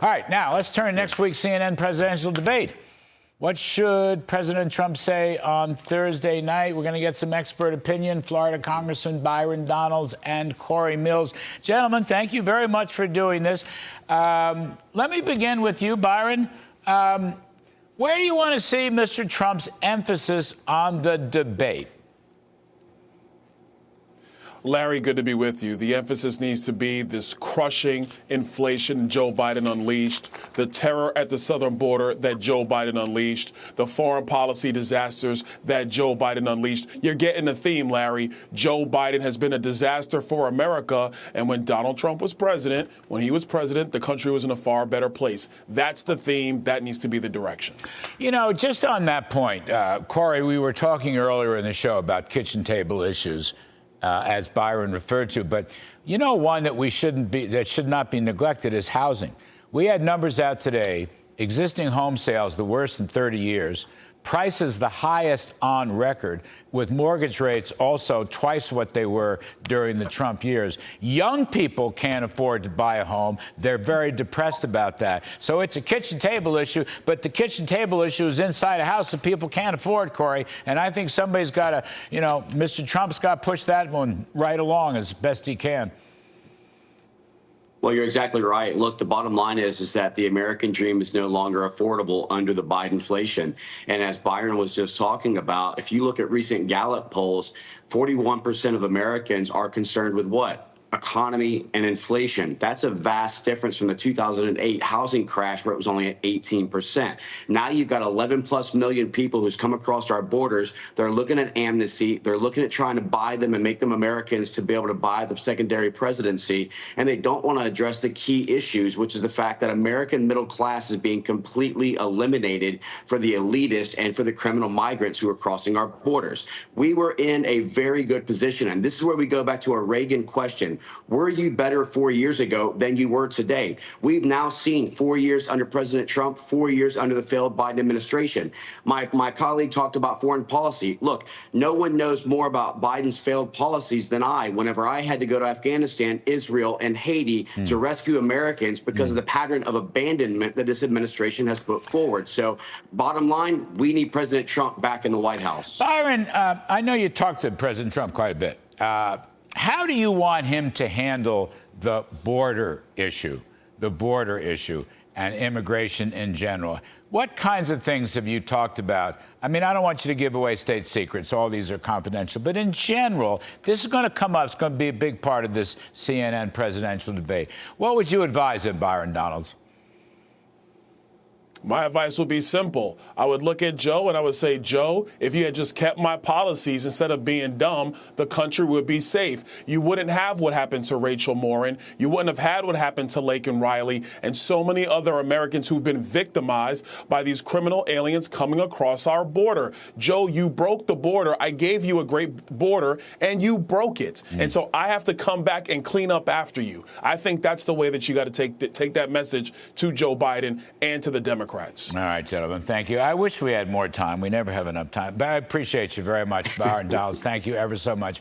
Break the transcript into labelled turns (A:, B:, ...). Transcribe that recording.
A: All right, now let's turn to next week's CNN presidential debate. What should President Trump say on Thursday night? We're going to get some expert opinion. Florida Congressman Byron Donalds and Cory Mills. Gentlemen, thank you very much for doing this. Let me begin with you, Byron. Where do you want to see Mr. Trump's emphasis on the debate?
B: Larry, good to be with you. The emphasis needs to be this crushing inflation Joe Biden unleashed, the terror at the southern border that Joe Biden unleashed, the foreign policy disasters that Joe Biden unleashed. You're getting the theme, Larry. Joe Biden has been a disaster for America. And when Donald Trump was president, the country was in a far better place. That's the theme. That needs to be the direction. You know, just on that point, Cory, we were talking earlier in the show about kitchen table issues. As Byron referred to, but you know, one that should not be neglected is housing. We had numbers out today, existing home sales the worst in 30 years, prices the highest on record, with mortgage rates also twice what they were during the Trump years. Young people can't afford to buy a home. They're very depressed about that. So it's a kitchen table issue, but the kitchen table issue is inside a house that people can't afford, Cory. And I think somebody's got to, you know, Mr. Trump's got to push that one right along as best he can.
C: Well, you're exactly right. Look, the bottom line is that the American dream is no longer affordable under the Bidenflation. And as Byron was just talking about, if you look at recent Gallup polls, 41% of Americans are concerned with what? Economy and inflation. That's a vast difference from the 2008 housing crash where it was only at 18%. Now you've got 11+ million people who's come across our borders. They're looking at amnesty. They're looking at trying to buy them and make them Americans to be able to buy the secondary presidency. And they don't want to address the key issues, which is the fact that American middle class is being completely eliminated for the elitists and for the criminal migrants who are crossing our borders. We were in a very good position. And this is where we go back to a Reagan question. Were you better 4 years ago than you were today? We've now seen 4 years under President Trump, 4 years under the failed Biden administration. My colleague talked about foreign policy. Look, no one knows more about Biden's failed policies than I. Whenever I had to go to Afghanistan, Israel, and Haiti to rescue Americans because of the pattern of abandonment that this administration has put forward. So bottom line, we need President Trump back in the White House.
A: Byron, I know you talked to President Trump quite a bit. How do you want him to handle the border issue and immigration in general? What kinds of things have you talked about? I mean, I don't want you to give away state secrets. All these are confidential. But in general, this is going to come up. It's going to be a big part of this CNN presidential debate. What would you advise him, Byron Donalds?
B: My advice would be simple. I would look at Joe and I would say, Joe, if you had just kept my policies instead of being dumb, the country would be safe. You wouldn't have what happened to Rachel Morin. You wouldn't have had what happened to Laken Riley and so many other Americans who've been victimized by these criminal aliens coming across our border. Joe, you broke the border. I gave you a great border and you broke it. And so I have to come back and clean up after you. I think that's the way that you got to take that message to Joe Biden and to the Democrats.
A: All right, gentlemen, thank you. I wish we had more time. We never have enough time. But I appreciate you very much, Byron Donalds. Thank you ever so much.